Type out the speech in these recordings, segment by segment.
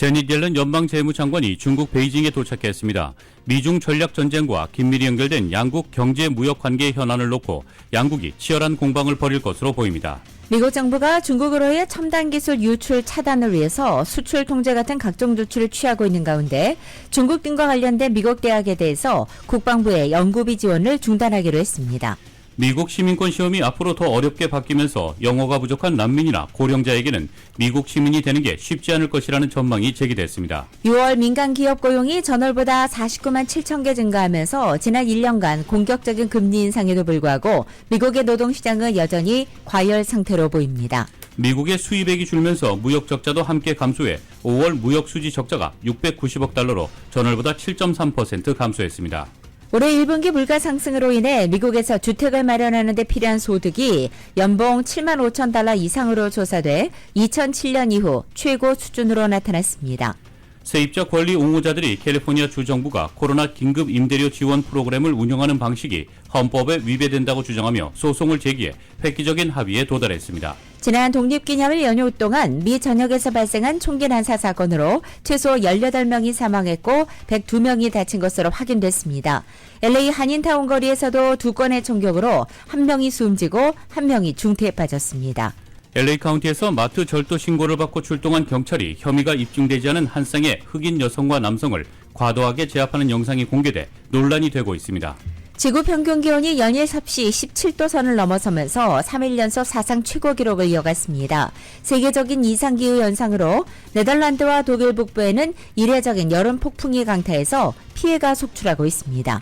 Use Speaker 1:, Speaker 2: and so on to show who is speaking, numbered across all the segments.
Speaker 1: 제닛 옐런 연방재무장관이 중국 베이징에 도착했습니다. 미중 전략전쟁과 긴밀히 연결된 양국 경제-무역 관계 현안을 놓고 양국이 치열한 공방을 벌일 것으로 보입니다.
Speaker 2: 미국 정부가 중국으로의 첨단 기술 유출 차단을 위해서 수출 통제 같은 각종 조치를 취하고 있는 가운데 중국 등과 관련된 미국 대학에 대해서 국방부의 연구비 지원을 중단하기로 했습니다.
Speaker 1: 미국 시민권 시험이 앞으로 더 어렵게 바뀌면서 영어가 부족한 난민이나 고령자에게는 미국 시민이 되는 게 쉽지 않을 것이라는 전망이 제기됐습니다.
Speaker 2: 6월 민간 기업 고용이 전월보다 49만 7천 개 증가하면서 지난 1년간 공격적인 금리 인상에도 불구하고 미국의 노동시장은 여전히 과열 상태로 보입니다.
Speaker 1: 미국의 수입액이 줄면서 무역 적자도 함께 감소해 5월 무역 수지 적자가 690억 달러로 전월보다 7.3% 감소했습니다.
Speaker 2: 올해 1분기 물가 상승으로 인해 미국에서 주택을 마련하는 데 필요한 소득이 연봉 7만 5천 달러 이상으로 조사돼 2007년 이후 최고 수준으로 나타났습니다.
Speaker 1: 세입자 권리 옹호자들이 캘리포니아 주정부가 코로나 긴급 임대료 지원 프로그램을 운영하는 방식이 헌법에 위배된다고 주장하며 소송을 제기해 획기적인 합의에 도달했습니다.
Speaker 2: 지난 독립기념일 연휴 동안 미 전역에서 발생한 총기 난사 사건으로 최소 18명이 사망했고 102명이 다친 것으로 확인됐습니다. LA 한인타운 거리에서도 2건의 총격으로 1명이 숨지고 1명이 중태에 빠졌습니다.
Speaker 1: LA 카운티에서 마트 절도 신고를 받고 출동한 경찰이 혐의가 입증되지 않은 한 쌍의 흑인 여성과 남성을 과도하게 제압하는 영상이 공개돼 논란이 되고 있습니다.
Speaker 2: 지구 평균 기온이 연일 섭씨 17도 선을 넘어서면서 3일 연속 사상 최고 기록을 이어갔습니다. 세계적인 이상기후 현상으로 네덜란드와 독일 북부에는 이례적인 여름 폭풍이 강타해서 피해가 속출하고 있습니다.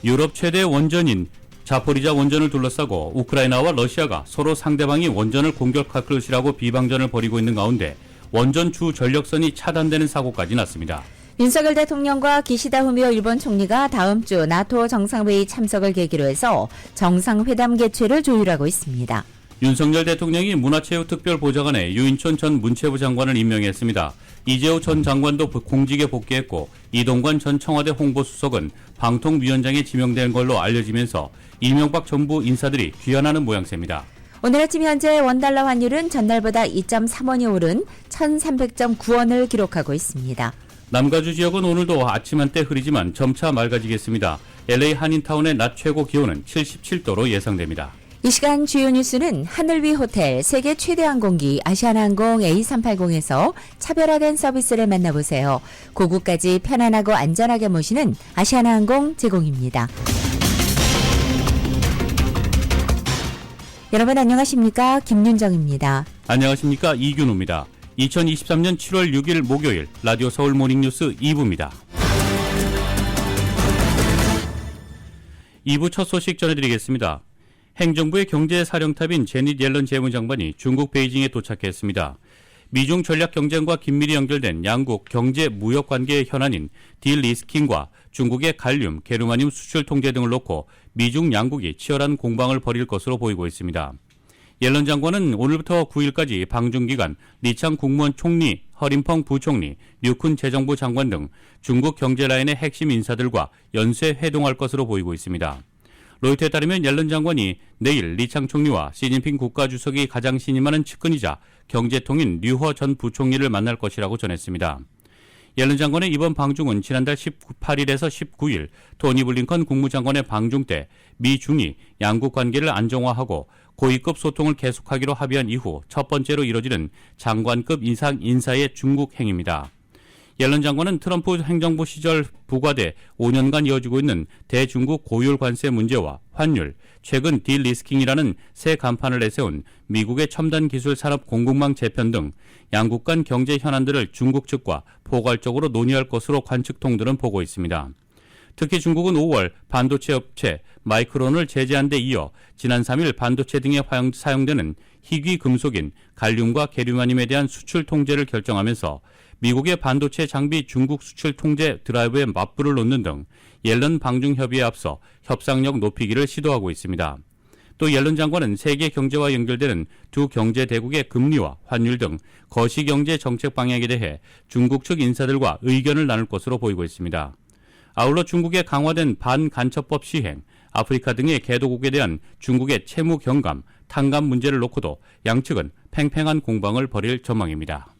Speaker 1: 유럽 최대 원전인 자포리자 원전을 둘러싸고 우크라이나와 러시아가 서로 상대방이 원전을 공격할 것이라고 비방전을 벌이고 있는 가운데 원전 주 전력선이 차단되는 사고까지 났습니다.
Speaker 2: 윤석열 대통령과 기시다 후미오 일본 총리가 다음 주 나토 정상회의 참석을 계기로 해서 정상회담 개최를 조율하고 있습니다.
Speaker 1: 윤석열 대통령이 문화체육특별보좌관에 유인촌 전 문체부 장관을 임명했습니다. 이재호 전 장관도 공직에 복귀했고 이동관 전 청와대 홍보수석은 방통위원장에 지명된 걸로 알려지면서 이명박 정부 인사들이 귀환하는 모양새입니다.
Speaker 2: 오늘 아침 현재 원달러 환율은 전날보다 2.3원이 오른 1,300.9원을 기록하고 있습니다.
Speaker 1: 남가주 지역은 오늘도 아침 한때 흐리지만 점차 맑아지겠습니다. LA 한인타운의 낮 최고 기온은 77도로 예상됩니다.
Speaker 2: 이 시간 주요 뉴스는 하늘 위 호텔 세계 최대 항공기 아시아나항공 A380에서 차별화된 서비스를 만나보세요. 고국까지 편안하고 안전하게 모시는 아시아나항공 제공입니다. 여러분 안녕하십니까? 김윤정입니다.
Speaker 1: 안녕하십니까? 이균우입니다. 2023년 7월 6일 목요일 라디오 서울 모닝뉴스 2부입니다. 2부 첫 소식 전해드리겠습니다. 행정부의 경제사령탑인 제닛 옐런 재무장관이 중국 베이징에 도착했습니다. 미중 전략 경쟁과 긴밀히 연결된 양국 경제 무역 관계의 현안인 딜리스킹과 중국의 갈륨, 게르마늄 수출 통제 등을 놓고 미중 양국이 치열한 공방을 벌일 것으로 보이고 있습니다. 옐런 장관은 오늘부터 9일까지 방중기간 리창 국무원 총리, 허린펑 부총리, 류쿤 재정부 장관 등 중국 경제라인의 핵심 인사들과 연쇄 회동할 것으로 보이고 있습니다. 로이터에 따르면 옐런 장관이 내일 리창 총리와 시진핑 국가주석이 가장 신임하는 측근이자 경제통인 류허 전 부총리를 만날 것이라고 전했습니다. 옐런 장관의 이번 방중은 지난달 18일에서 19일 토니 블링컨 국무장관의 방중 때 미중이 양국 관계를 안정화하고 고위급 소통을 계속하기로 합의한 이후 첫 번째로 이뤄지는 장관급 이상 인사의 중국 행입니다. 옐런 장관은 트럼프 행정부 시절 부과돼 5년간 이어지고 있는 대중국 고율 관세 문제와 환율, 최근 딜리스킹이라는 새 간판을 내세운 미국의 첨단 기술 산업 공급망 재편 등 양국 간 경제 현안들을 중국 측과 포괄적으로 논의할 것으로 관측통들은 보고 있습니다. 특히 중국은 5월 반도체 업체 마이크론을 제재한 데 이어 지난 3일 반도체 등에 사용되는 희귀 금속인 갈륨과 게르마늄에 대한 수출 통제를 결정하면서 미국의 반도체 장비 중국 수출 통제 드라이브에 맞불을 놓는 등 옐런 방중 협의에 앞서 협상력 높이기를 시도하고 있습니다. 또 옐런 장관은 세계 경제와 연결되는 두 경제 대국의 금리와 환율 등 거시경제 정책 방향에 대해 중국 측 인사들과 의견을 나눌 것으로 보이고 있습니다. 아울러 중국의 강화된 반간첩법 시행, 아프리카 등의 개도국에 대한 중국의 채무 경감, 탕감 문제를 놓고도 양측은 팽팽한 공방을 벌일 전망입니다.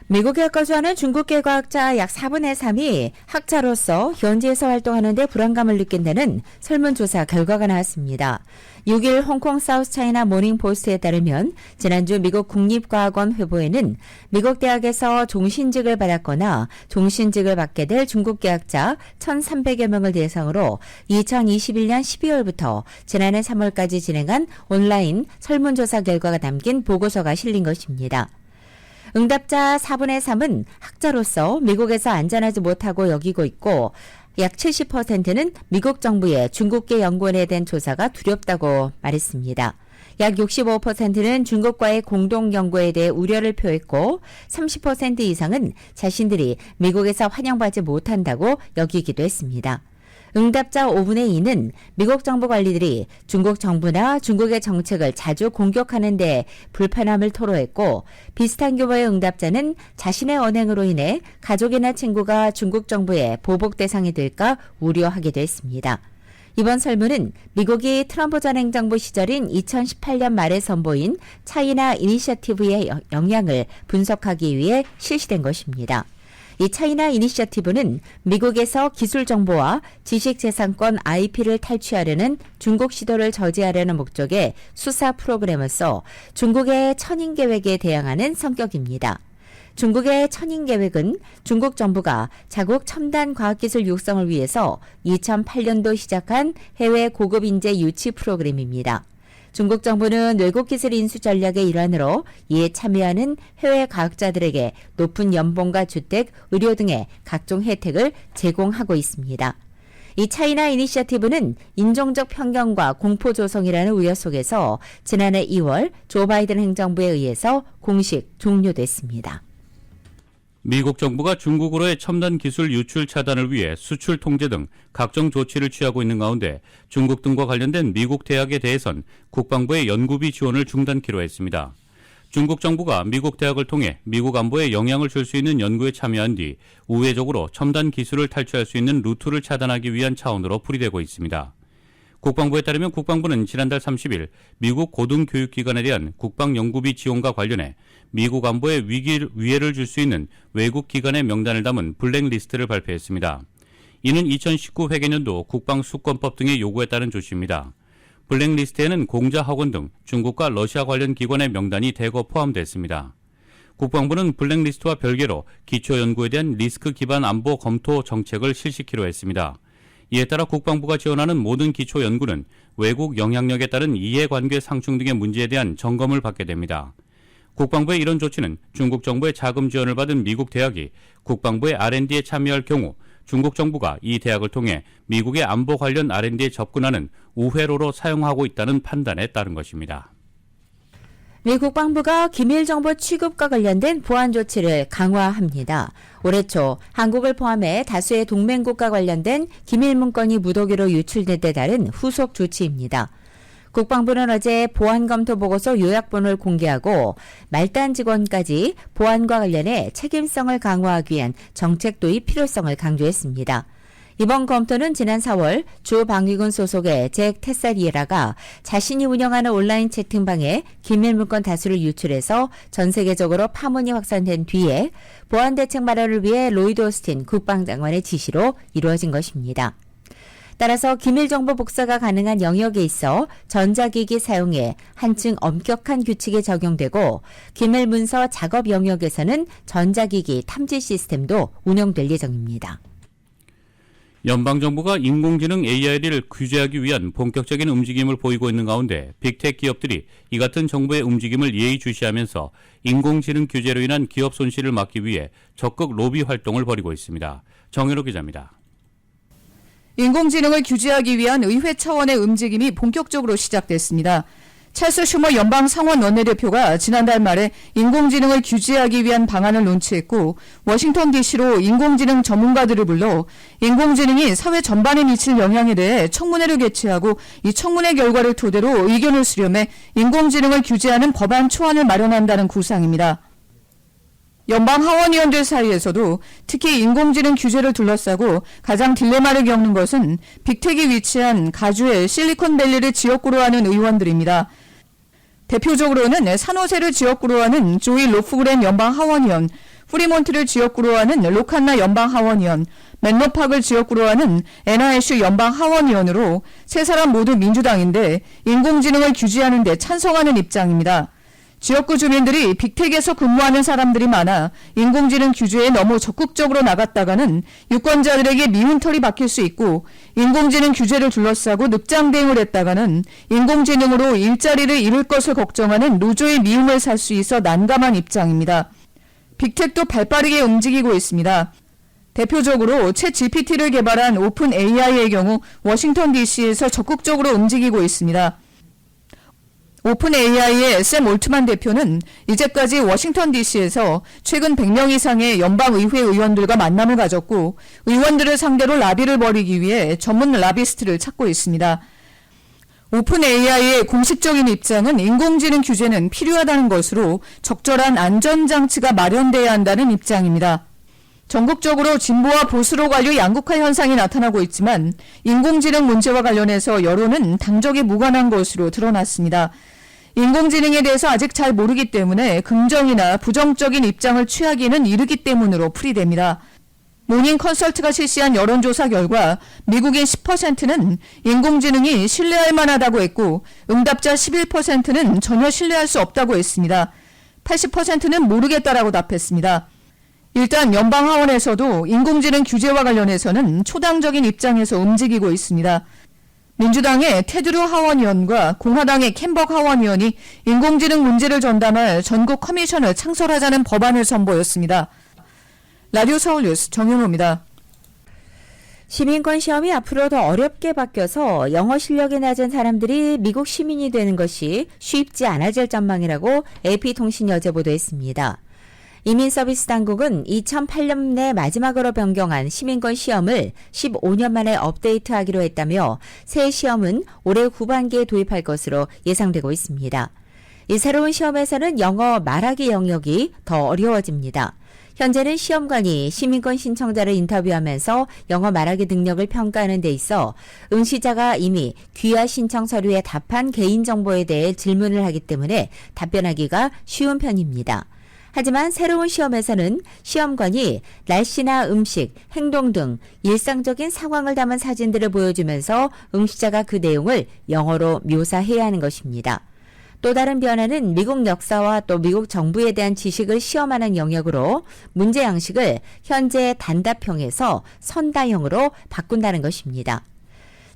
Speaker 2: 미국에 거주하는 중국계 과학자 약 4분의 3이 학자로서 현지에서 활동하는 데 불안감을 느낀다는 설문조사 결과가 나왔습니다. 6일 홍콩 사우스차이나 모닝포스트에 따르면 지난주 미국 국립과학원 회보에는 미국 대학에서 종신직을 받았거나 종신직을 받게 될 중국계 학자 1,300여 명을 대상으로 2021년 12월부터 지난해 3월까지 진행한 온라인 설문조사 결과가 담긴 보고서가 실린 것입니다. 응답자 4분의 3은 학자로서 미국에서 안전하지 못하고 여기고 있고 약 70%는 미국 정부의 중국계 연구원에 대한 조사가 두렵다고 말했습니다. 약 65%는 중국과의 공동 연구에 대해 우려를 표했고 30% 이상은 자신들이 미국에서 환영받지 못한다고 여기기도 했습니다. 응답자 5분의 2는 미국 정부 관리들이 중국 정부나 중국의 정책을 자주 공격하는 데 불편함을 토로했고 비슷한 규모의 응답자는 자신의 언행으로 인해 가족이나 친구가 중국 정부의 보복 대상이 될까 우려하기도 했습니다. 이번 설문은 미국이 트럼프 전 행정부 시절인 2018년 말에 선보인 차이나 이니셔티브의 영향을 분석하기 위해 실시된 것입니다. 이 차이나 이니셔티브는 미국에서 기술 정보와 지식재산권 IP를 탈취하려는 중국 시도를 저지하려는 목적의 수사 프로그램으로서 중국의 천인 계획에 대항하는 성격입니다. 중국의 천인 계획은 중국 정부가 자국 첨단 과학기술 육성을 위해서 2008년도 시작한 해외 고급 인재 유치 프로그램입니다. 중국 정부는 외국 기술 인수 전략의 일환으로 이에 참여하는 해외 과학자들에게 높은 연봉과 주택, 의료 등의 각종 혜택을 제공하고 있습니다. 이 차이나 이니셔티브는 인종적 편견과 공포 조성이라는 우려 속에서 지난해 2월 조 바이든 행정부에 의해서 공식 종료됐습니다.
Speaker 1: 미국 정부가 중국으로의 첨단 기술 유출 차단을 위해 수출 통제 등 각종 조치를 취하고 있는 가운데 중국 등과 관련된 미국 대학에 대해선 국방부의 연구비 지원을 중단키로 했습니다. 중국 정부가 미국 대학을 통해 미국 안보에 영향을 줄 수 있는 연구에 참여한 뒤 우회적으로 첨단 기술을 탈취할 수 있는 루트를 차단하기 위한 차원으로 풀이되고 있습니다. 국방부에 따르면 국방부는 지난달 30일 미국 고등교육기관에 대한 국방연구비 지원과 관련해 미국 안보에 위해를 줄 수 있는 외국 기관의 명단을 담은 블랙리스트를 발표했습니다. 이는 2019 회계년도 국방수권법 등의 요구에 따른 조치입니다. 블랙리스트에는 공자학원 등 중국과 러시아 관련 기관의 명단이 대거 포함됐습니다. 국방부는 블랙리스트와 별개로 기초연구에 대한 리스크 기반 안보 검토 정책을 실시키로 했습니다. 이에 따라 국방부가 지원하는 모든 기초 연구는 외국 영향력에 따른 이해관계 상충 등의 문제에 대한 점검을 받게 됩니다. 국방부의 이런 조치는 중국 정부의 자금 지원을 받은 미국 대학이 국방부의 R&D에 참여할 경우 중국 정부가 이 대학을 통해 미국의 안보 관련 R&D에 접근하는 우회로로 사용하고 있다는 판단에 따른 것입니다.
Speaker 2: 미 국방부가 기밀 정보 취급과 관련된 보안 조치를 강화합니다. 올해 초 한국을 포함해 다수의 동맹국과 관련된 기밀 문건이 무더기로 유출된 데 따른 후속 조치입니다. 국방부는 어제 보안 검토 보고서 요약본을 공개하고 말단 직원까지 보안과 관련해 책임성을 강화하기 위한 정책 도입 필요성을 강조했습니다. 이번 검토는 지난 4월 주 방위군 소속의 잭 테사리에라가 자신이 운영하는 온라인 채팅방에 기밀 문건 다수를 유출해서 전 세계적으로 파문이 확산된 뒤에 보안 대책 마련을 위해 로이드 오스틴 국방장관의 지시로 이루어진 것입니다. 따라서 기밀 정보 복사가 가능한 영역에 있어 전자기기 사용에 한층 엄격한 규칙이 적용되고 기밀 문서 작업 영역에서는 전자기기 탐지 시스템도 운영될 예정입니다.
Speaker 1: 연방정부가 인공지능 AI를 규제하기 위한 본격적인 움직임을 보이고 있는 가운데 빅테크 기업들이 이 같은 정부의 움직임을 예의주시하면서 인공지능 규제로 인한 기업 손실을 막기 위해 적극 로비 활동을 벌이고 있습니다. 정현호 기자입니다.
Speaker 3: 인공지능을 규제하기 위한 의회 차원의 움직임이 본격적으로 시작됐습니다. 찰스 슈머 연방 상원 원내대표가 지난달 말에 인공지능을 규제하기 위한 방안을 론치했고 워싱턴 DC로 인공지능 전문가들을 불러 인공지능이 사회 전반에 미칠 영향에 대해 청문회를 개최하고 이 청문회 결과를 토대로 의견을 수렴해 인공지능을 규제하는 법안 초안을 마련한다는 구상입니다. 연방 하원의원들 사이에서도 특히 인공지능 규제를 둘러싸고 가장 딜레마를 겪는 것은 빅텍이 위치한 가주의 실리콘밸리를 지역구로 하는 의원들입니다. 대표적으로는 산호세를 지역구로 하는 조이 로프그랜 연방하원의원, 프리몬트를 지역구로 하는 로칸나 연방하원의원, 맨로팍을 지역구로 하는 애나애슈 연방하원의원으로 세 사람 모두 민주당인데 인공지능을 규제하는 데 찬성하는 입장입니다. 지역구 주민들이 빅텍에서 근무하는 사람들이 많아 인공지능 규제에 너무 적극적으로 나갔다가는 유권자들에게 미운 털이 박힐 수 있고 인공지능 규제를 둘러싸고 늑장 대응을 했다가는 인공지능으로 일자리를 잃을 것을 걱정하는 노조의 미움을 살 수 있어 난감한 입장입니다. 빅텍도 발빠르게 움직이고 있습니다. 대표적으로 챗 GPT를 개발한 오픈 AI의 경우 워싱턴 DC에서 적극적으로 움직이고 있습니다. 오픈 AI의 샘 올트만 대표는 이제까지 워싱턴 DC에서 최근 100명 이상의 연방의회 의원들과 만남을 가졌고 의원들을 상대로 라비를 벌이기 위해 전문 라비스트를 찾고 있습니다. 오픈 AI의 공식적인 입장은 인공지능 규제는 필요하다는 것으로 적절한 안전장치가 마련돼야 한다는 입장입니다. 전국적으로 진보와 보수로 갈려 양극화 현상이 나타나고 있지만 인공지능 문제와 관련해서 여론은 당적에 무관한 것으로 드러났습니다. 인공지능에 대해서 아직 잘 모르기 때문에 긍정이나 부정적인 입장을 취하기는 이르기 때문으로 풀이됩니다. 모닝 컨설트가 실시한 여론조사 결과 미국인 10%는 인공지능이 신뢰할 만하다고 했고 응답자 11%는 전혀 신뢰할 수 없다고 했습니다. 80%는 모르겠다라고 답했습니다. 일단 연방하원에서도 인공지능 규제와 관련해서는 초당적인 입장에서 움직이고 있습니다. 민주당의 테드루 하원의원과 공화당의 캠벅 하원의원이 인공지능 문제를 전담할 전국 커미션을 창설하자는 법안을 선보였습니다. 라디오 서울 뉴스 정현호입니다.
Speaker 2: 시민권 시험이 앞으로 더 어렵게 바뀌어서 영어 실력이 낮은 사람들이 미국 시민이 되는 것이 쉽지 않아질 전망이라고 AP통신이 어제 보도했습니다. 이민서비스 당국은 2008년에 마지막으로 변경한 시민권 시험을 15년 만에 업데이트하기로 했다며 새 시험은 올해 후반기에 도입할 것으로 예상되고 있습니다. 이 새로운 시험에서는 영어 말하기 영역이 더 어려워집니다. 현재는 시험관이 시민권 신청자를 인터뷰하면서 영어 말하기 능력을 평가하는 데 있어 응시자가 이미 귀하 신청 서류에 답한 개인정보에 대해 질문을 하기 때문에 답변하기가 쉬운 편입니다. 하지만 새로운 시험에서는 시험관이 날씨나 음식, 행동 등 일상적인 상황을 담은 사진들을 보여주면서 응시자가 그 내용을 영어로 묘사해야 하는 것입니다. 또 다른 변화는 미국 역사와 또 미국 정부에 대한 지식을 시험하는 영역으로 문제 양식을 현재 단답형에서 선다형으로 바꾼다는 것입니다.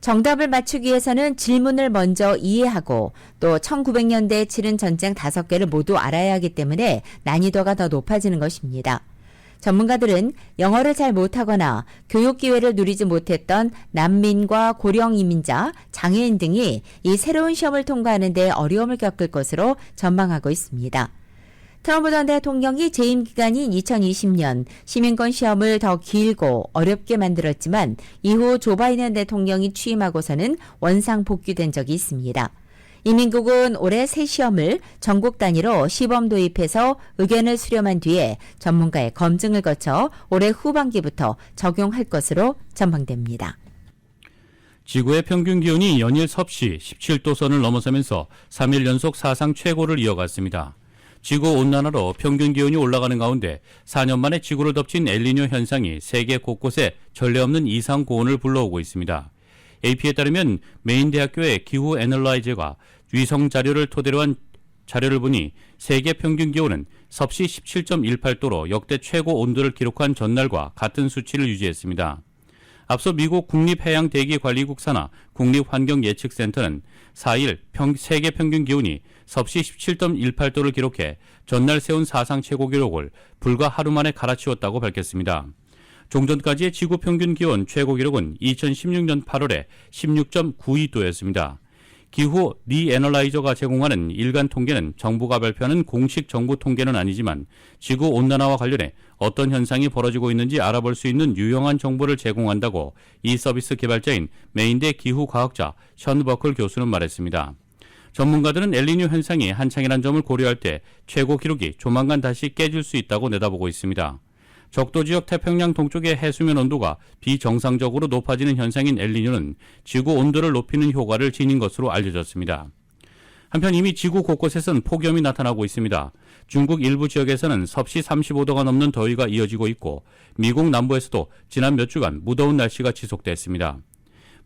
Speaker 2: 정답을 맞추기 위해서는 질문을 먼저 이해하고 또 1900년대에 치른 전쟁 5개를 모두 알아야 하기 때문에 난이도가 더 높아지는 것입니다. 전문가들은 영어를 잘 못하거나 교육 기회를 누리지 못했던 난민과 고령 이민자, 장애인 등이 이 새로운 시험을 통과하는 데 어려움을 겪을 것으로 전망하고 있습니다. 트럼프 전 대통령이 재임 기간인 2020년 시민권 시험을 더 길고 어렵게 만들었지만 이후 조 바이든 대통령이 취임하고서는 원상 복귀된 적이 있습니다. 이민국은 올해 새 시험을 전국 단위로 시범 도입해서 의견을 수렴한 뒤에 전문가의 검증을 거쳐 올해 후반기부터 적용할 것으로 전망됩니다.
Speaker 1: 지구의 평균 기온이 연일 섭씨 17도 선을 넘어서면서 3일 연속 사상 최고를 이어갔습니다. 지구온난화로 평균 기온이 올라가는 가운데 4년 만에 지구를 덮친 엘니뇨 현상이 세계 곳곳에 전례 없는 이상 고온을 불러오고 있습니다. AP에 따르면 메인 대학교의 기후 애널라이저가 위성 자료를 토대로 한 자료를 보니 세계 평균 기온은 섭씨 17.18도로 역대 최고 온도를 기록한 전날과 같은 수치를 유지했습니다. 앞서 미국 국립해양대기관리국 산하 국립환경예측센터는 4일 세계 평균 기온이 섭씨 17.18도를 기록해 전날 세운 사상 최고 기록을 불과 하루 만에 갈아치웠다고 밝혔습니다. 종전까지의 지구 평균 기온 최고 기록은 2016년 8월에 16.92도였습니다. 기후 리애널라이저가 제공하는 일간 통계는 정부가 발표하는 공식 정부 통계는 아니지만 지구 온난화와 관련해 어떤 현상이 벌어지고 있는지 알아볼 수 있는 유용한 정보를 제공한다고 이 서비스 개발자인 메인대 기후과학자 션 버클 교수는 말했습니다. 전문가들은 엘니뇨 현상이 한창이란 점을 고려할 때 최고 기록이 조만간 다시 깨질 수 있다고 내다보고 있습니다. 적도 지역 태평양 동쪽의 해수면 온도가 비정상적으로 높아지는 현상인 엘니뇨는 지구 온도를 높이는 효과를 지닌 것으로 알려졌습니다. 한편 이미 지구 곳곳에선 폭염이 나타나고 있습니다. 중국 일부 지역에서는 섭씨 35도가 넘는 더위가 이어지고 있고 미국 남부에서도 지난 몇 주간 무더운 날씨가 지속됐습니다.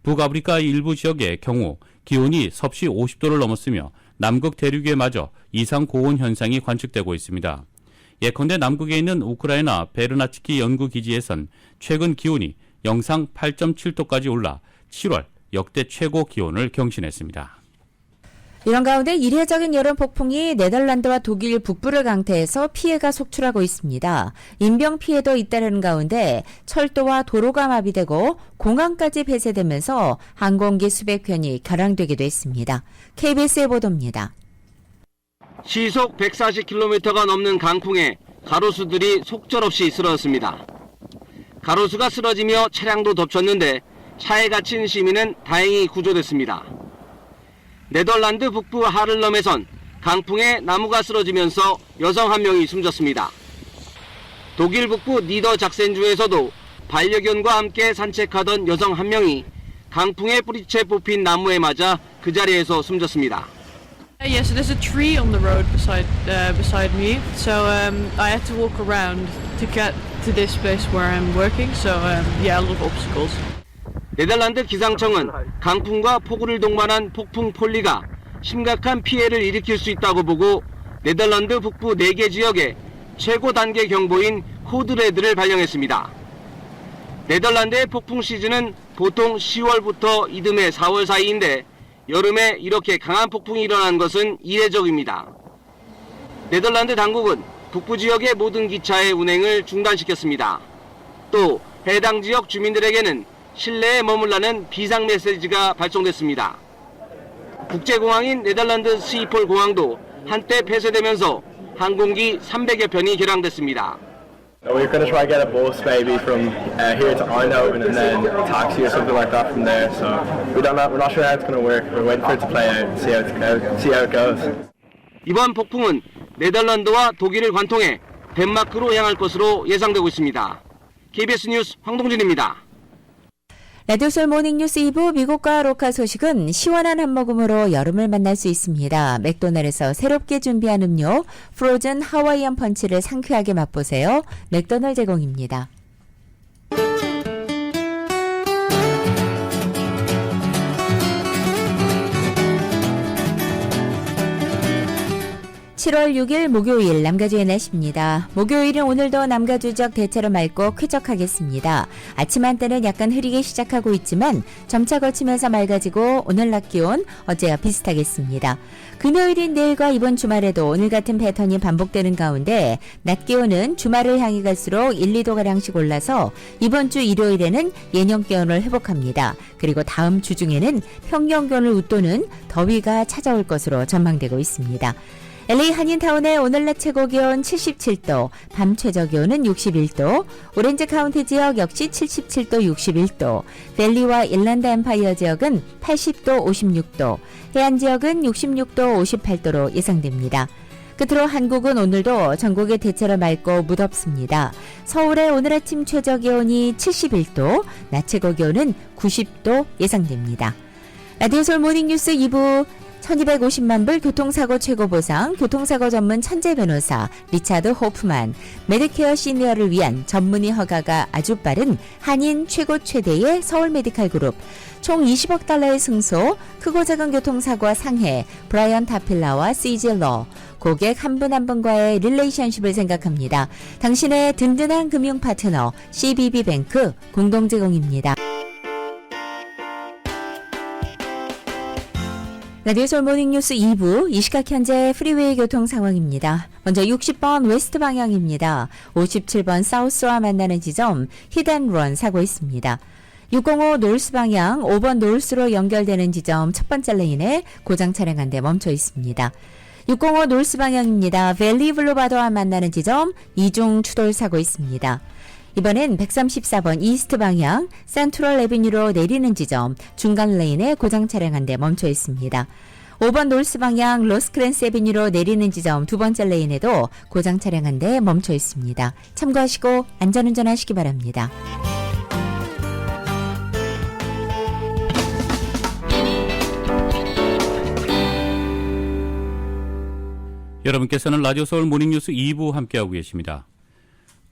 Speaker 1: 북아프리카 일부 지역의 경우 기온이 섭씨 50도를 넘었으며 남극 대륙에마저 이상 고온 현상이 관측되고 있습니다. 예컨대 남극에 있는 우크라이나 베르나츠키 연구기지에선 최근 기온이 영상 8.7도까지 올라 7월 역대 최고 기온을 경신했습니다.
Speaker 2: 이런 가운데 이례적인 여름 폭풍이 네덜란드와 독일 북부를 강타해서 피해가 속출하고 있습니다. 인명 피해도 잇따르는 가운데 철도와 도로가 마비되고 공항까지 폐쇄되면서 항공기 수백 편이 결항되기도 했습니다. KBS의 보도입니다.
Speaker 4: 시속 140km가 넘는 강풍에 가로수들이 속절없이 쓰러졌습니다. 가로수가 쓰러지며 차량도 덮쳤는데 차에 갇힌 시민은 다행히 구조됐습니다. 네덜란드 북부 하를럼에선 강풍에 나무가 쓰러지면서 여성 한 명이 숨졌습니다. 독일 북부 니더작센주에서도 반려견과 함께 산책하던 여성 한 명이 강풍에 뿌리채 뽑힌 나무에 맞아 그 자리에서 숨졌습니다.
Speaker 5: Yes, there's a tree on the road beside me, so I had to walk around to get to this place where I'm working. So yeah, a lot of obstacles.
Speaker 4: 네덜란드 기상청은 강풍과 폭우를 동반한 폭풍 폴리가 심각한 피해를 일으킬 수 있다고 보고 네덜란드 북부 4개 지역에 최고 단계 경보인 코드레드를 발령했습니다. 네덜란드의 폭풍 시즌은 보통 10월부터 이듬해 4월 사이인데 여름에 이렇게 강한 폭풍이 일어난 것은 이례적입니다. 네덜란드 당국은 북부 지역의 모든 기차의 운행을 중단시켰습니다. 또 해당 지역 주민들에게는 실내에 머물라는 비상 메시지가 발송됐습니다. 국제공항인 네덜란드 스히폴 공항도 한때 폐쇄되면서 항공기 300여 편이 결항됐습니다.
Speaker 6: We're going to try to get a bus maybe from here to Eindhoven and then a taxi or something like that from there. So we're not sure how it's going to work. We're waiting for it to play out and see how it goes.
Speaker 4: 이번 폭풍은 네덜란드와 독일을 관통해 덴마크로 향할 것으로 예상되고 있습니다. KBS 뉴스 황동진입니다.
Speaker 2: 라디오솔 모닝뉴스 2부 미국과 로컬 소식은 시원한 한 모금으로 여름을 만날 수 있습니다. 맥도날드에서 새롭게 준비한 음료 프로즌 하와이안 펀치를 상쾌하게 맛보세요. 맥도날드 제공입니다. 7월 6일 목요일 남가주의 날씨입니다. 목요일은 오늘도 남가주적 대체로 맑고 쾌적하겠습니다. 아침 한때는 약간 흐리게 시작하고 있지만 점차 거치면서 맑아지고 오늘 낮 기온 어제와 비슷하겠습니다. 금요일인 내일과 이번 주말에도 오늘 같은 패턴이 반복되는 가운데 낮 기온은 주말을 향해 갈수록 1, 2도가량씩 올라서 이번 주 일요일에는 예년 기온을 회복합니다. 그리고 다음 주 중에는 평년 기온을 웃도는 더위가 찾아올 것으로 전망되고 있습니다. LA 한인타운의 오늘 낮 최고 기온 77도, 밤 최저 기온은 61도, 오렌지 카운티 지역 역시 77도, 61도, 밸리와 일랜드 엠파이어 지역은 80도, 56도, 해안 지역은 66도, 58도로 예상됩니다. 끝으로 한국은 오늘도 전국에 대체로 맑고 무덥습니다. 서울의 오늘 아침 최저 기온이 71도, 낮 최고 기온은 90도 예상됩니다. 라디오솔 모닝뉴스 2부 1250만 불 교통사고 최고보상, 교통사고 전문 천재 변호사 리차드 호프만, 메디케어 시니어를 위한 전문의 허가가 아주 빠른 한인 최고 최대의 서울 메디칼 그룹, 총 20억 달러의 승소, 크고 작은 교통사고와 상해, 브라이언 타필라와 CJ-로, 고객 한 분 한 분과의 릴레이션십을 생각합니다. 당신의 든든한 금융 파트너 CBB뱅크 공동 제공입니다. 라디오솔 모닝뉴스 2부 이 시각 현재 프리웨이 교통 상황입니다. 먼저 60번 웨스트 방향입니다. 57번 사우스와 만나는 지점 히든런 사고 있습니다. 605 노스 방향 5번 노스로 연결되는 지점 첫 번째 레인에 고장 차량 한 대 멈춰 있습니다. 605 노스 방향입니다. 밸리 블루바드와 만나는 지점 이중 추돌 사고 있습니다. 이번엔 134번 이스트 방향 센트럴 에비뉴로 내리는 지점 중간 레인에 고장 차량 한 대 멈춰 있습니다. 5번 노스 방향 로스크랜스 에비뉴로 내리는 지점 두 번째 레인에도 고장 차량 한 대 멈춰 있습니다. 참고하시고 안전운전 하시기 바랍니다.
Speaker 1: 여러분께서는 라디오 서울 모닝뉴스 2부 함께하고 계십니다.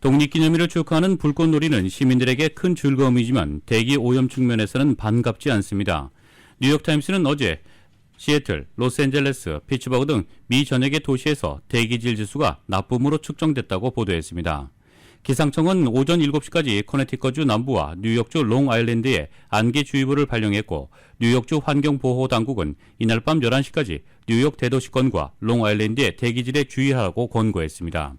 Speaker 1: 독립기념일을 축하하는 불꽃놀이는 시민들에게 큰 즐거움이지만 대기 오염 측면에서는 반갑지 않습니다. 뉴욕타임스는 어제 시애틀, 로스앤젤레스, 피츠버그 등 미 전역의 도시에서 대기질 지수가 나쁨으로 측정됐다고 보도했습니다. 기상청은 오전 7시까지 커네티컷주 남부와 뉴욕주 롱아일랜드에 안개주의보를 발령했고 뉴욕주 환경보호당국은 이날 밤 11시까지 뉴욕 대도시권과 롱아일랜드에 대기질에 주의하라고 권고했습니다.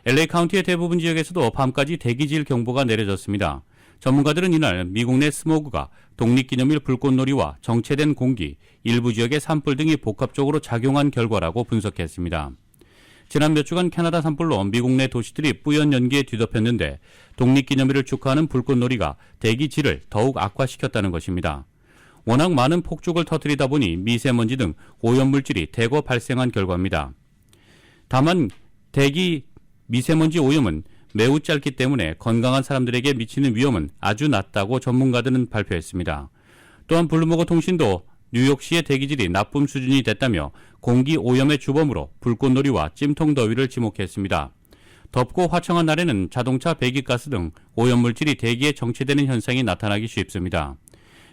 Speaker 1: LA 카운티의 대부분 지역에서도 밤까지 대기질 경보가 내려졌습니다. 전문가들은 이날 미국 내 스모그가 독립기념일 불꽃놀이와 정체된 공기, 일부 지역의 산불 등이 복합적으로 작용한 결과라고 분석했습니다. 지난 몇 주간 캐나다 산불로 미국 내 도시들이 뿌연 연기에 뒤덮였는데 독립기념일을 축하하는 불꽃놀이가 대기질을 더욱 악화시켰다는 것입니다. 워낙 많은 폭죽을 터뜨리다 보니 미세먼지 등 오염물질이 대거 발생한 결과입니다. 다만 대기 미세먼지 오염은 매우 짧기 때문에 건강한 사람들에게 미치는 위험은 아주 낮다고 전문가들은 발표했습니다. 또한 블룸버그 통신도 뉴욕시의 대기질이 나쁨 수준이 됐다며 공기 오염의 주범으로 불꽃놀이와 찜통더위를 지목했습니다. 덥고 화창한 날에는 자동차 배기가스 등 오염물질이 대기에 정체되는 현상이 나타나기 쉽습니다.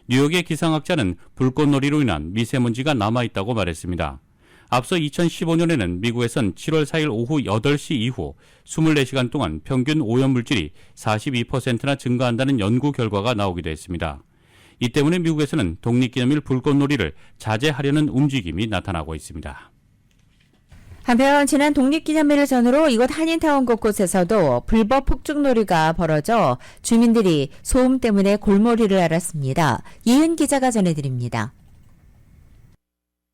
Speaker 1: 뉴욕의 기상학자는 불꽃놀이로 인한 미세먼지가 남아있다고 말했습니다. 앞서 2015년에는 미국에선 7월 4일 오후 8시 이후 24시간 동안 평균 오염물질이 42%나 증가한다는 연구 결과가 나오기도 했습니다. 이 때문에 미국에서는 독립기념일 불꽃놀이를 자제하려는 움직임이 나타나고 있습니다.
Speaker 2: 한편 지난 독립기념일을 전후로 이곳 한인타운 곳곳에서도 불법 폭죽놀이가 벌어져 주민들이 소음 때문에 골머리를 앓았습니다. 이은 기자가 전해드립니다.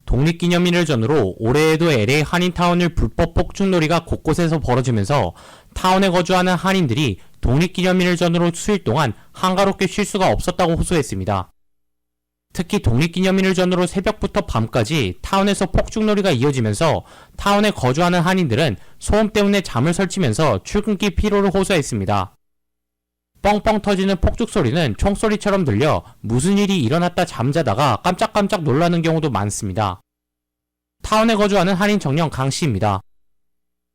Speaker 7: 독립기념일을 전후로 올해에도 LA 한인타운을 불법 폭죽놀이가 곳곳에서 벌어지면서 타운에 거주하는 한인들이 독립기념일을 전후로 수일 동안 한가롭게 쉴 수가 없었다고 호소했습니다. 특히 독립기념일을 전후로 새벽부터 밤까지 타운에서 폭죽놀이가 이어지면서 타운에 거주하는 한인들은 소음 때문에 잠을 설치면서 출근길 피로를 호소했습니다. 뻥뻥 터지는 폭죽 소리는 총소리처럼 들려 무슨 일이 일어났다 잠자다가 깜짝깜짝 놀라는 경우도 많습니다. 타운에 거주하는 한인 청년 강 씨입니다.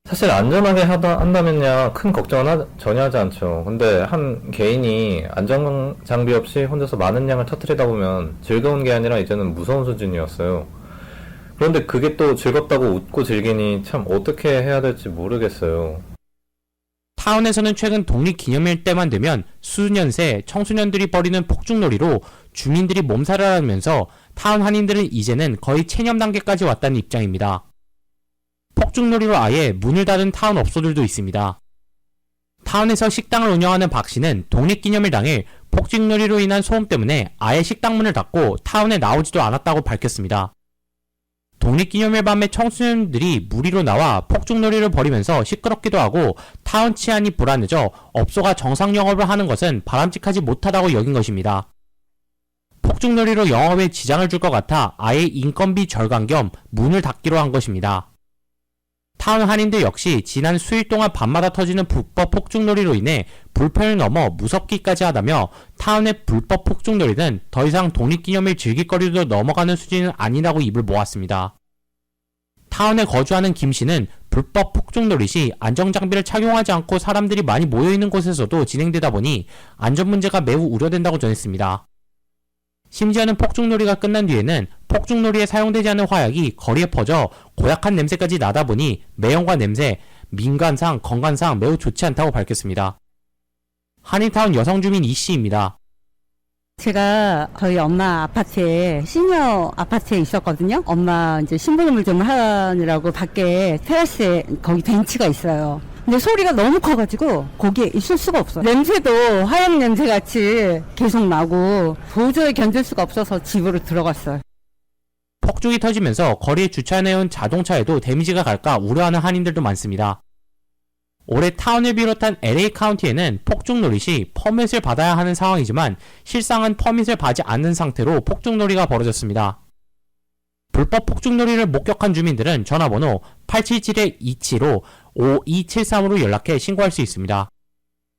Speaker 8: 사실 안전하게 한다면야 큰 걱정은 전혀 하지 않죠. 근데 한 개인이 안전 장비 없이 혼자서 많은 양을 터뜨리다 보면 즐거운 게 아니라 이제는 무서운 수준이었어요. 그런데 그게 또 즐겁다고 웃고 즐기니 참 어떻게 해야 될지 모르겠어요.
Speaker 7: 타운에서는 최근 독립기념일 때만 되면 수년새 청소년들이 벌이는 폭죽놀이로 주민들이 몸살을 앓으면서 타운 한인들은 이제는 거의 체념 단계까지 왔다는 입장입니다. 폭죽놀이로 아예 문을 닫은 타운 업소들도 있습니다. 타운에서 식당을 운영하는 박 씨는 독립기념일 당일 폭죽놀이로 인한 소음 때문에 아예 식당 문을 닫고 타운에 나오지도 않았다고 밝혔습니다. 독립기념일 밤에 청소년들이 무리로 나와 폭죽놀이를 벌이면서 시끄럽기도 하고 타운 치안이 불안해져 업소가 정상 영업을 하는 것은 바람직하지 못하다고 여긴 것입니다. 폭죽놀이로 영업에 지장을 줄 것 같아 아예 인건비 절감 겸 문을 닫기로 한 것입니다. 타운 한인들 역시 지난 수일 동안 밤마다 터지는 불법 폭죽놀이로 인해 불편을 넘어 무섭기까지 하다며 타운의 불법 폭죽놀이는 더 이상 독립기념일 즐길거리로 넘어가는 수준은 아니라고 입을 모았습니다. 타운에 거주하는 김 씨는 불법 폭죽놀이 시 안전장비를 착용하지 않고 사람들이 많이 모여있는 곳에서도 진행되다 보니 안전 문제가 매우 우려된다고 전했습니다. 심지어는 폭죽놀이가 끝난 뒤에는 폭죽놀이에 사용되지 않은 화약이 거리에 퍼져 고약한 냄새까지 나다 보니 매연과 냄새, 민간상, 건강상 매우 좋지 않다고 밝혔습니다. 한인타운 여성 주민 이 씨입니다.
Speaker 9: 제가 저희 엄마 아파트에 시니어 아파트에 있었거든요. 엄마 이제 신부름을 좀 하느라고 밖에 테라스에 거기 벤치가 있어요. 근데 소리가 너무 커가지고 거기에 있을 수가 없어요. 냄새도 화약 냄새 같이 계속 나고 도저히 견딜 수가 없어서 집으로 들어갔어요.
Speaker 7: 폭죽이 터지면서 거리에 주차해온 자동차에도 데미지가 갈까 우려하는 한인들도 많습니다. 올해 타운을 비롯한 LA 카운티에는 폭죽놀이 시 퍼밋을 받아야 하는 상황이지만 실상은 퍼밋을 받지 않는 상태로 폭죽놀이가 벌어졌습니다. 불법 폭죽놀이를 목격한 주민들은 전화번호 877-275-5273으로 연락해 신고할 수 있습니다.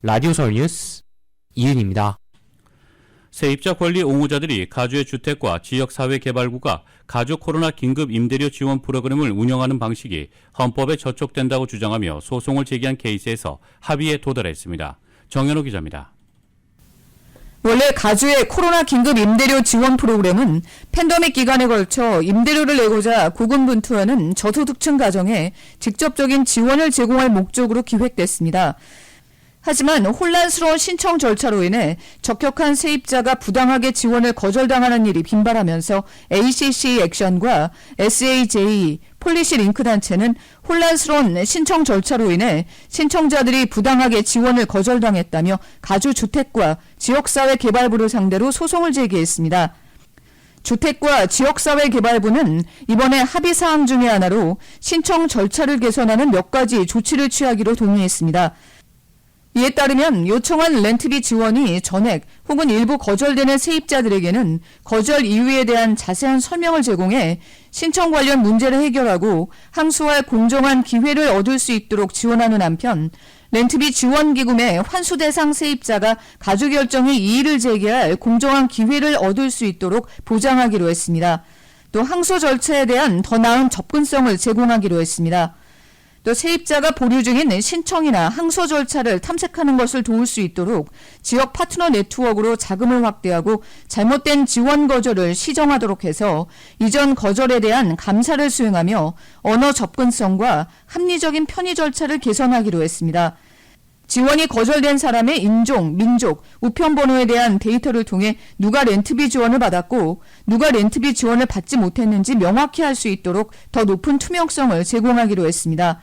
Speaker 7: 라디오 서울 뉴스 이은입니다.
Speaker 1: 세입자 권리 옹호자들이 가주의 주택과 지역사회개발구가 가주 코로나 긴급 임대료 지원 프로그램을 운영하는 방식이 헌법에 저촉된다고 주장하며 소송을 제기한 케이스에서 합의에 도달했습니다. 정현호 기자입니다.
Speaker 3: 원래 가주의 코로나 긴급 임대료 지원 프로그램은 팬데믹 기간에 걸쳐 임대료를 내고자 고군분투하는 저소득층 가정에 직접적인 지원을 제공할 목적으로 기획됐습니다. 하지만 혼란스러운 신청 절차로 인해 적격한 세입자가 부당하게 지원을 거절당하는 일이 빈발하면서 ACC 액션과 SAJ, 폴리시 링크 단체는 혼란스러운 신청 절차로 인해 신청자들이 부당하게 지원을 거절당했다며 가주주택과 지역사회개발부를 상대로 소송을 제기했습니다. 주택과 지역사회개발부는 이번에 합의사항 중의 하나로 신청 절차를 개선하는 몇 가지 조치를 취하기로 동의했습니다. 이에 따르면 요청한 렌트비 지원이 전액 혹은 일부 거절되는 세입자들에게는 거절 이유에 대한 자세한 설명을 제공해 신청 관련 문제를 해결하고 항소할 공정한 기회를 얻을 수 있도록 지원하는 한편 렌트비 지원기금의 환수 대상 세입자가 가주 결정에 이의를 제기할 공정한 기회를 얻을 수 있도록 보장하기로 했습니다. 또 항소 절차에 대한 더 나은 접근성을 제공하기로 했습니다. 또 세입자가 보류 중인 신청이나 항소 절차를 탐색하는 것을 도울 수 있도록 지역 파트너 네트워크로 자금을 확대하고 잘못된 지원 거절을 시정하도록 해서 이전 거절에 대한 감사를 수행하며 언어 접근성과 합리적인 편의 절차를 개선하기로 했습니다. 지원이 거절된 사람의 인종, 민족, 우편번호에 대한 데이터를 통해 누가 렌트비 지원을 받았고 누가 렌트비 지원을 받지 못했는지 명확히 할 수 있도록 더 높은 투명성을 제공하기로 했습니다.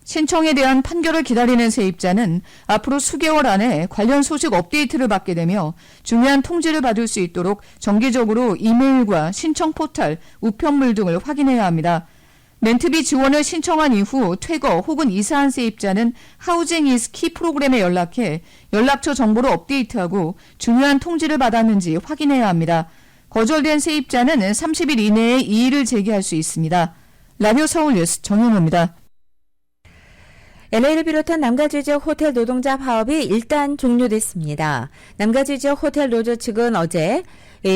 Speaker 3: 신청에 대한 판결을 기다리는 세입자는 앞으로 수개월 안에 관련 소식 업데이트를 받게 되며 중요한 통지를 받을 수 있도록 정기적으로 이메일과 신청 포털, 우편물 등을 확인해야 합니다. 렌트비 지원을 신청한 이후 퇴거 혹은 이사한 세입자는 하우징 이즈 키 프로그램에 연락해 연락처 정보를 업데이트하고 중요한 통지를 받았는지 확인해야 합니다. 거절된 세입자는 30일 이내에 이의를 제기할 수 있습니다. 라디오 서울뉴스 정현호입니다.
Speaker 2: LA를 비롯한 남가주 지역 호텔 노동자 파업이 일단 종료됐습니다. 남가주 지역 호텔 노조 측은 어제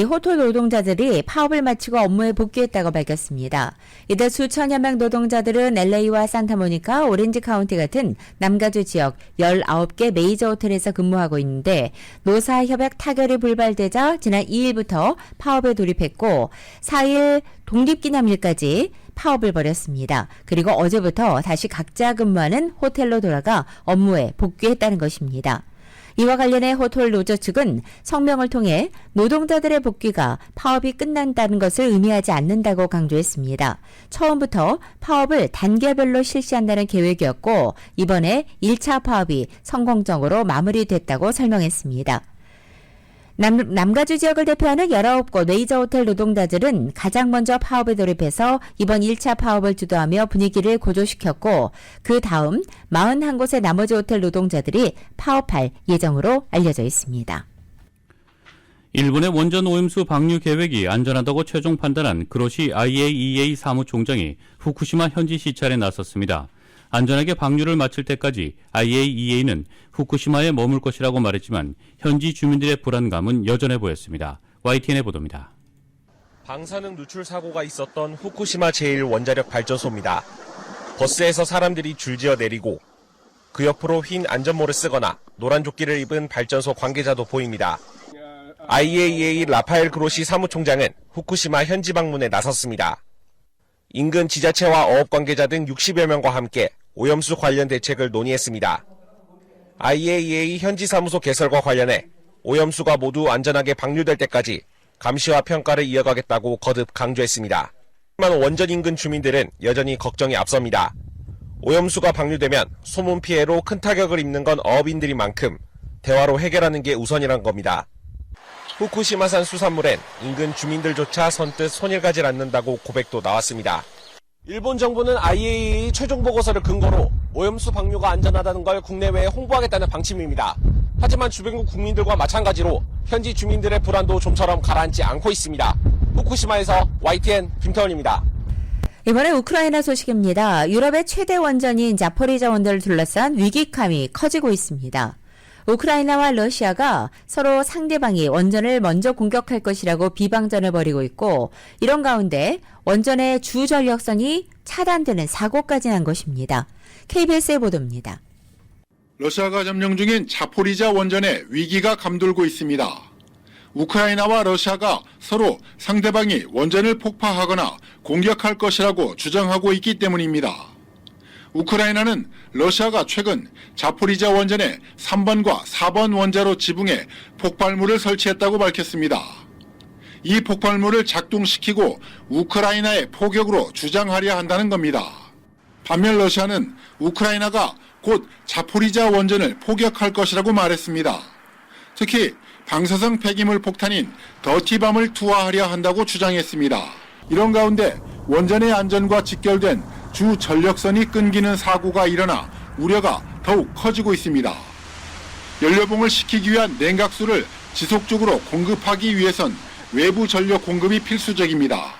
Speaker 2: 호텔 노동자들이 파업을 마치고 업무에 복귀했다고 밝혔습니다. 이들 수천여 명 노동자들은 LA와 산타모니카, 오렌지 카운티 같은 남가주 지역 19개 메이저 호텔에서 근무하고 있는데 노사협약 타결이 불발되자 지난 2일부터 파업에 돌입했고 4일 독립기념일까지 파업을 벌였습니다. 그리고 어제부터 다시 각자 근무하는 호텔로 돌아가 업무에 복귀했다는 것입니다. 이와 관련해 호텔 노조 측은 성명을 통해 노동자들의 복귀가 파업이 끝난다는 것을 의미하지 않는다고 강조했습니다. 처음부터 파업을 단계별로 실시한다는 계획이었고 이번에 1차 파업이 성공적으로 마무리됐다고 설명했습니다. 남가주 지역을 대표하는 19곳 메이저 호텔 노동자들은 가장 먼저 파업에 돌입해서 이번 1차 파업을 주도하며 분위기를 고조시켰고 그 다음 41곳의 나머지 호텔 노동자들이 파업할 예정으로 알려져 있습니다.
Speaker 1: 일본의 원전 오염수 방류 계획이 안전하다고 최종 판단한 그로시 IAEA 사무총장이 후쿠시마 현지 시찰에 나섰습니다. 안전하게 방류를 마칠 때까지 IAEA는 후쿠시마에 머물 것이라고 말했지만 현지 주민들의 불안감은 여전해 보였습니다. YTN의 보도입니다.
Speaker 10: 방사능 누출 사고가 있었던 후쿠시마 제1원자력 발전소입니다. 버스에서 사람들이 줄지어 내리고 그 옆으로 흰 안전모를 쓰거나 노란 조끼를 입은 발전소 관계자도 보입니다. IAEA 라파엘 그로시 사무총장은 후쿠시마 현지 방문에 나섰습니다. 인근 지자체와 어업 관계자 등 60여 명과 함께 오염수 관련 대책을 논의했습니다. IAEA 현지 사무소 개설과 관련해 오염수가 모두 안전하게 방류될 때까지 감시와 평가를 이어가겠다고 거듭 강조했습니다. 하지만 원전 인근 주민들은 여전히 걱정이 앞섭니다. 오염수가 방류되면 소문 피해로 큰 타격을 입는 건 어업인들인 만큼 대화로 해결하는 게 우선이란 겁니다. 후쿠시마산 수산물엔 인근 주민들조차 선뜻 손을 가질 않는다고 고백도 나왔습니다. 일본 정부는 IAEA 최종 보고서를 근거로 오염수 방류가 안전하다는 걸 국내외에 홍보하겠다는 방침입니다. 하지만 주변국 국민들과 마찬가지로 현지 주민들의 불안도 좀처럼 가라앉지 않고 있습니다. 후쿠시마에서 YTN 김태원입니다.
Speaker 2: 이번에 우크라이나 소식입니다. 유럽의 최대 원전인 자포리자 원전을 둘러싼 위기감이 커지고 있습니다. 우크라이나와 러시아가 서로 상대방이 원전을 먼저 공격할 것이라고 비방전을 벌이고 있고 이런 가운데 원전의 주 전력선이 차단되는 사고까지 난 것입니다. KBS의 보도입니다.
Speaker 11: 러시아가 점령 중인 자포리자 원전에 위기가 감돌고 있습니다. 우크라이나와 러시아가 서로 상대방이 원전을 폭파하거나 공격할 것이라고 주장하고 있기 때문입니다. 우크라이나는 러시아가 최근 자포리자 원전에 3번과 4번 원자로 지붕에 폭발물을 설치했다고 밝혔습니다. 이 폭발물을 작동시키고 우크라이나의 포격으로 주장하려 한다는 겁니다. 반면 러시아는 우크라이나가 곧 자포리자 원전을 포격할 것이라고 말했습니다. 특히 방사성 폐기물 폭탄인 더티밤을 투하하려 한다고 주장했습니다. 이런 가운데 원전의 안전과 직결된 주 전력선이 끊기는 사고가 일어나 우려가 더욱 커지고 있습니다. 연료봉을 식히기 위한 냉각수를 지속적으로 공급하기 위해선 외부 전력 공급이 필수적입니다.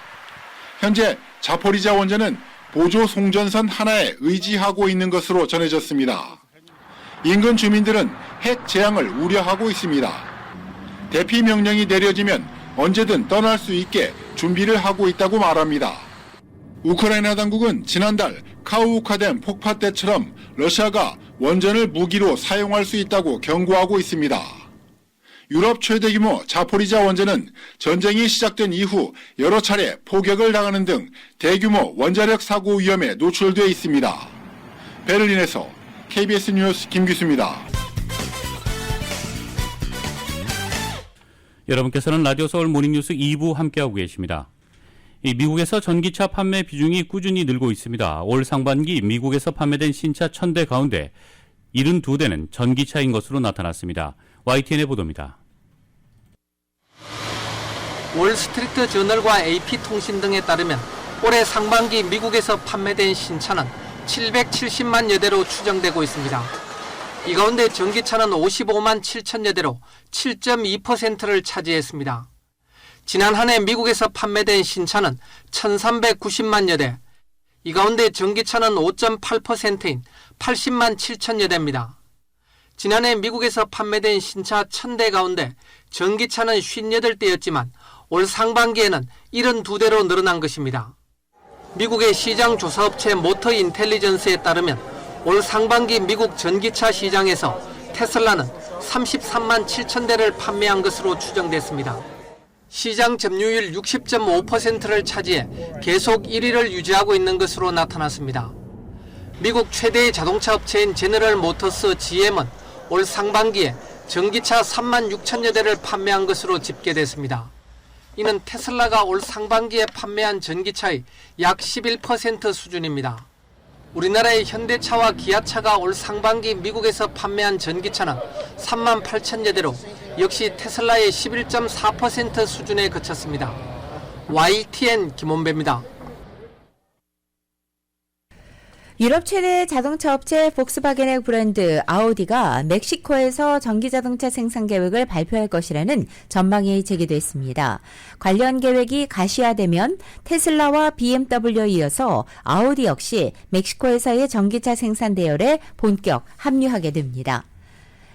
Speaker 11: 현재 자포리자 원전은 보조 송전선 하나에 의지하고 있는 것으로 전해졌습니다. 인근 주민들은 핵 재앙을 우려하고 있습니다. 대피 명령이 내려지면 언제든 떠날 수 있게 준비를 하고 있다고 말합니다. 우크라이나 당국은 지난달 카우카댐 폭파 때처럼 러시아가 원전을 무기로 사용할 수 있다고 경고하고 있습니다. 유럽 최대 규모 자포리자 원전은 전쟁이 시작된 이후 여러 차례 포격을 당하는 등 대규모 원자력 사고 위험에 노출되어 있습니다. 베를린에서 KBS 뉴스 김규수입니다.
Speaker 1: 여러분께서는 라디오 서울 모닝뉴스 2부 함께하고 계십니다. 미국에서 전기차 판매 비중이 꾸준히 늘고 있습니다. 올 상반기 미국에서 판매된 신차 1000대 가운데 72대는 전기차인 것으로 나타났습니다. YTN의 보도입니다.
Speaker 12: 월스트리트 저널과 AP통신 등에 따르면 올해 상반기 미국에서 판매된 신차는 770만여 대로 추정되고 있습니다. 이 가운데 전기차는 55만 7천여 대로 7.2%를 차지했습니다. 지난 한 해 미국에서 판매된 신차는 1,390만여 대, 이 가운데 전기차는 5.8%인 80만 7천여 대입니다. 지난해 미국에서 판매된 신차 1,000대 가운데 전기차는 58대였지만 올 상반기에는 72대로 늘어난 것입니다. 미국의 시장 조사업체 모터 인텔리전스에 따르면 올 상반기 미국 전기차 시장에서 테슬라는 33만 7천 대를 판매한 것으로 추정됐습니다. 시장 점유율 60.5%를 차지해 계속 1위를 유지하고 있는 것으로 나타났습니다. 미국 최대의 자동차 업체인 제너럴 모터스 GM은 올 상반기에 전기차 3만 6천여 대를 판매한 것으로 집계됐습니다. 이는 테슬라가 올 상반기에 판매한 전기차의 약 11% 수준입니다. 우리나라의 현대차와 기아차가 올 상반기 미국에서 판매한 전기차는 3만 8천여 대로 역시 테슬라의 11.4% 수준에 그쳤습니다. YTN 김원배입니다.
Speaker 2: 유럽 최대 자동차 업체 폭스바겐의 브랜드 아우디가 멕시코에서 전기자동차 생산 계획을 발표할 것이라는 전망이 제기됐습니다. 관련 계획이 가시화되면 테슬라와 BMW에 이어서 아우디 역시 멕시코에서의 전기차 생산 대열에 본격 합류하게 됩니다.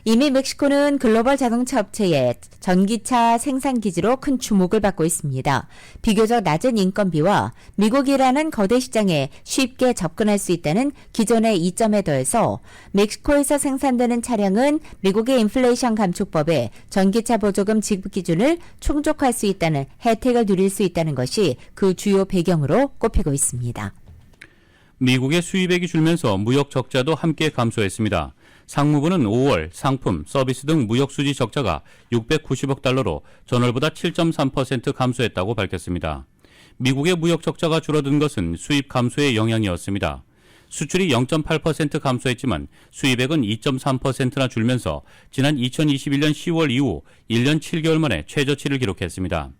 Speaker 2: 이미 멕시코는 글로벌 자동차 업체의 전기차 생산 기지로 큰 주목을 받고 있습니다. 비교적 낮은 인건비와 미국이라는 거대 시장에 쉽게 접근할 수 있다는 기존의 이점에 더해서 멕시코에서 생산되는 차량은 미국의 인플레이션 감축법에 전기차 보조금 지급 기준을 충족할 수 있다는 혜택을 누릴 수 있다는 것이 그 주요 배경으로 꼽히고 있습니다.
Speaker 1: 미국의 수입액이 줄면서 무역 적자도 함께 감소했습니다. 상무부는 5월 상품, 서비스 등 무역 수지 적자가 690억 달러로 전월보다 7.3% 감소했다고 밝혔습니다. 미국의 무역 적자가 줄어든 것은 수입 감소의 영향이었습니다. 수출이 0.8% 감소했지만 수입액은 2.3%나 줄면서 지난 2021년 10월 이후 1년 7개월 만에 최저치를 기록했습니다.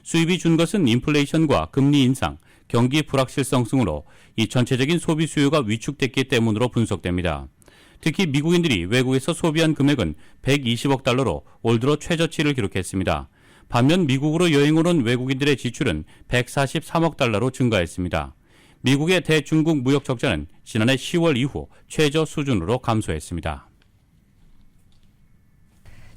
Speaker 1: 수입이 준 것은 인플레이션과 금리 인상, 경기 불확실성 등으로 이 전체적인 소비 수요가 위축됐기 때문으로 분석됩니다. 특히 미국인들이 외국에서 소비한 금액은 120억 달러로 올 들어 최저치를 기록했습니다. 반면 미국으로 여행을 온 외국인들의 지출은 143억 달러로 증가했습니다. 미국의 대중국 무역 적자는 지난해 10월 이후 최저 수준으로 감소했습니다.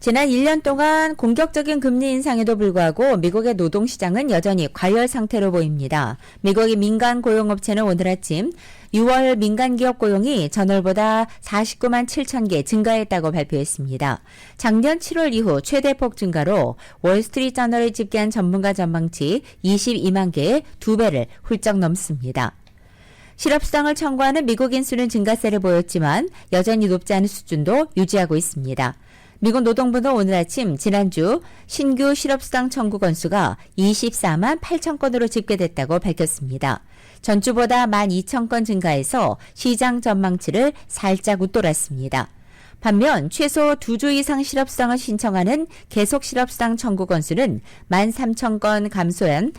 Speaker 2: 지난 1년 동안 공격적인 금리 인상에도 불구하고 미국의 노동시장은 여전히 과열 상태로 보입니다. 미국의 민간 고용업체는 오늘 아침 6월 민간기업 고용이 전월보다 49만 7천 개 증가했다고 발표했습니다. 작년 7월 이후 최대폭 증가로 월스트리트저널이 집계한 전문가 전망치 22만 개의 2배를 훌쩍 넘습니다. 실업수당을 청구하는 미국인 수는 증가세를 보였지만 여전히 높지 않은 수준도 유지하고 있습니다. 미국 노동부는 오늘 아침 지난주 신규 실업수당 청구 건수가 24만 8천 건으로 집계됐다고 밝혔습니다. 전주보다 12,000건 증가해서 시장 전망치를 살짝 웃돌았습니다. 반면 최소 2주 이상 실업수당을 신청하는 계속 실업수당 청구 건수는 13,000건 감소한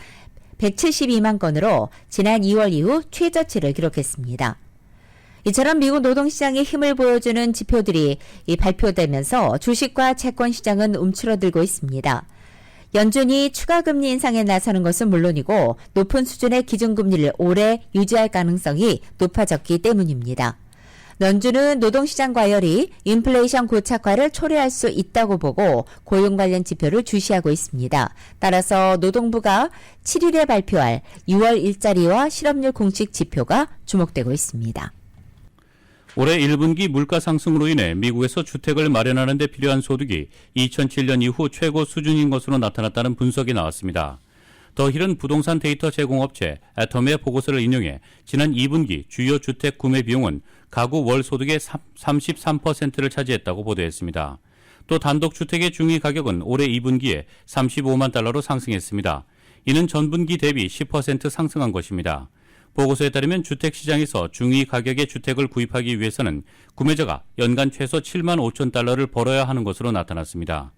Speaker 2: 172만 건으로 지난 2월 이후 최저치를 기록했습니다. 이처럼 미국 노동시장의 힘을 보여주는 지표들이 발표되면서 주식과 채권 시장은 움츠러들고 있습니다. 연준이 추가 금리 인상에 나서는 것은 물론이고 높은 수준의 기준금리를 오래 유지할 가능성이 높아졌기 때문입니다. 연준은 노동시장 과열이 인플레이션 고착화를 초래할 수 있다고 보고 고용 관련 지표를 주시하고 있습니다. 따라서 노동부가 7일에 발표할 6월 일자리와 실업률 공식 지표가 주목되고 있습니다.
Speaker 1: 올해 1분기 물가 상승으로 인해 미국에서 주택을 마련하는 데 필요한 소득이 2007년 이후 최고 수준인 것으로 나타났다는 분석이 나왔습니다. 더힐은 부동산 데이터 제공업체 애텀의 보고서를 인용해 지난 2분기 주요 주택 구매 비용은 가구 월 소득의 33%를 차지했다고 보도했습니다. 또 단독주택의 중위 가격은 올해 2분기에 35만 달러로 상승했습니다. 이는 전분기 대비 10% 상승한 것입니다. 보고서에 따르면 주택시장에서 중위 가격의 주택을 구입하기 위해서는 구매자가 연간 최소 7만 5천 달러를 벌어야 하는 것으로 나타났습니다.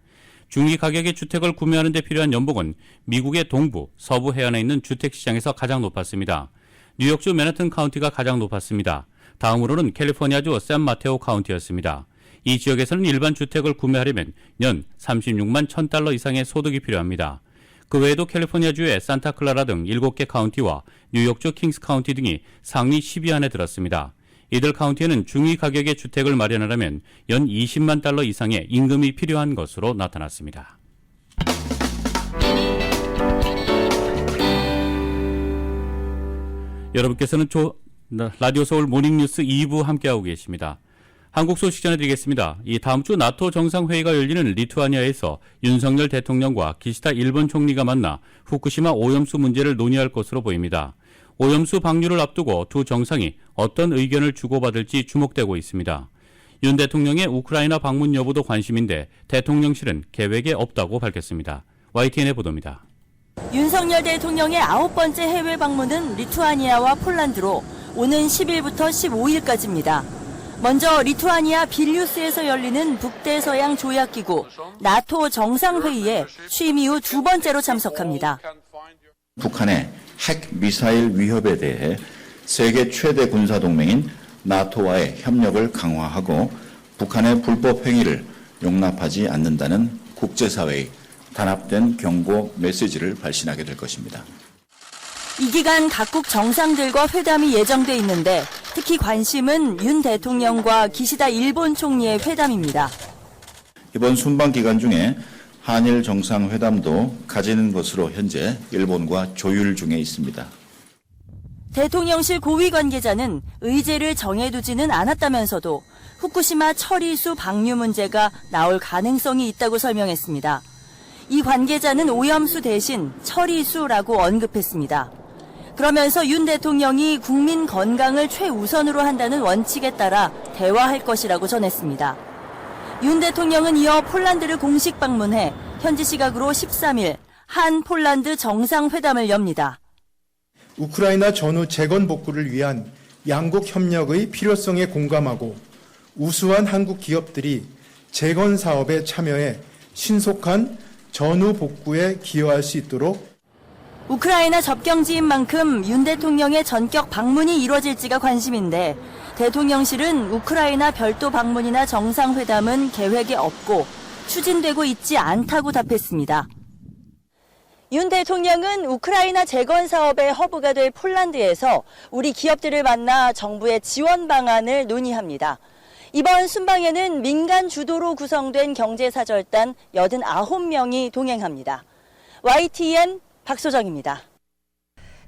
Speaker 1: 중위 가격의 주택을 구매하는 데 필요한 연봉은 미국의 동부, 서부 해안에 있는 주택시장에서 가장 높았습니다. 뉴욕주 맨해튼 카운티가 가장 높았습니다. 다음으로는 캘리포니아주 샌마테오 카운티였습니다. 이 지역에서는 일반 주택을 구매하려면 연 36만 1,000달러 이상의 소득이 필요합니다. 그 외에도 캘리포니아주의 산타클라라 등 7개 카운티와 뉴욕주 킹스 카운티 등이 상위 10위 안에 들었습니다. 이들 카운티에는 중위 가격의 주택을 마련하려면 연 20만 달러 이상의 임금이 필요한 것으로 나타났습니다. 여러분께서는 라디오 서울 모닝뉴스 2부 함께하고 계십니다. 한국 소식 전해드리겠습니다. 이 다음 주 나토 정상회의가 열리는 리투아니아에서 윤석열 대통령과 기시다 일본 총리가 만나 후쿠시마 오염수 문제를 논의할 것으로 보입니다. 오염수 방류를 앞두고 두 정상이 어떤 의견을 주고받을지 주목되고 있습니다. 윤 대통령의 우크라이나 방문 여부도 관심인데 대통령실은 계획에 없다고 밝혔습니다. YTN의 보도입니다.
Speaker 13: 윤석열 대통령의 9번째 해외 방문은 리투아니아와 폴란드로 오는 10일부터 15일까지입니다. 먼저 리투아니아 빌뉴스에서 열리는 북대서양 조약기구 나토 정상회의에 취임 이후 2번째로 참석합니다.
Speaker 14: 북한의 핵 미사일 위협에 대해 세계 최대 군사동맹인 나토와의 협력을 강화하고 북한의 불법 행위를 용납하지 않는다는 국제사회의 단합된 경고 메시지를 발신하게 될 것입니다.
Speaker 13: 이 기간 각국 정상들과 회담이 예정돼 있는데 특히 관심은 윤 대통령과 기시다 일본 총리의 회담입니다.
Speaker 14: 이번 순방 기간 중에 한일 정상회담도 가지는 것으로 현재 일본과 조율 중에 있습니다.
Speaker 13: 대통령실 고위 관계자는 의제를 정해두지는 않았다면서도 후쿠시마 처리수 방류 문제가 나올 가능성이 있다고 설명했습니다. 이 관계자는 오염수 대신 처리수라고 언급했습니다. 그러면서 윤 대통령이 국민 건강을 최우선으로 한다는 원칙에 따라 대화할 것이라고 전했습니다. 윤 대통령은 이어 폴란드를 공식 방문해 현지 시각으로 13일 한 폴란드 정상회담을 엽니다.
Speaker 15: 우크라이나 전후 재건 복구를 위한 양국 협력의 필요성에 공감하고 우수한 한국 기업들이 재건 사업에 참여해 신속한 전후 복구에 기여할 수 있도록
Speaker 13: 우크라이나 접경지인 만큼 윤 대통령의 전격 방문이 이뤄질지가 관심인데 대통령실은 우크라이나 별도 방문이나 정상회담은 계획에 없고 추진되고 있지 않다고 답했습니다. 윤 대통령은 우크라이나 재건 사업의 허브가 될 폴란드에서 우리 기업들을 만나 정부의 지원 방안을 논의합니다. 이번 순방에는 민간 주도로 구성된 경제사절단 89명이 동행합니다. YTN 박소정입니다.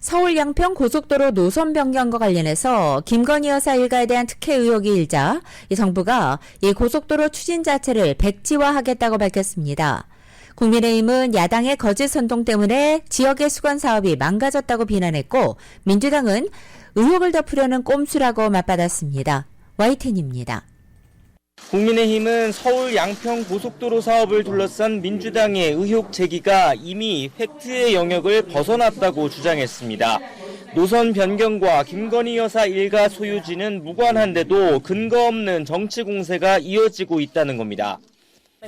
Speaker 2: 서울 양평 고속도로 노선 변경과 관련해서 김건희 여사 일가에 대한 특혜 의혹이 일자 이 정부가 이 고속도로 추진 자체를 백지화하겠다고 밝혔습니다. 국민의힘은 야당의 거짓 선동 때문에 지역의 수건 사업이 망가졌다고 비난했고 민주당은 의혹을 덮으려는 꼼수라고 맞받았습니다. YTN입니다.
Speaker 16: 국민의힘은 서울 양평 고속도로 사업을 둘러싼 민주당의 의혹 제기가 이미 팩트의 영역을 벗어났다고 주장했습니다. 노선 변경과 김건희 여사 일가 소유지는 무관한데도 근거 없는 정치 공세가 이어지고 있다는 겁니다.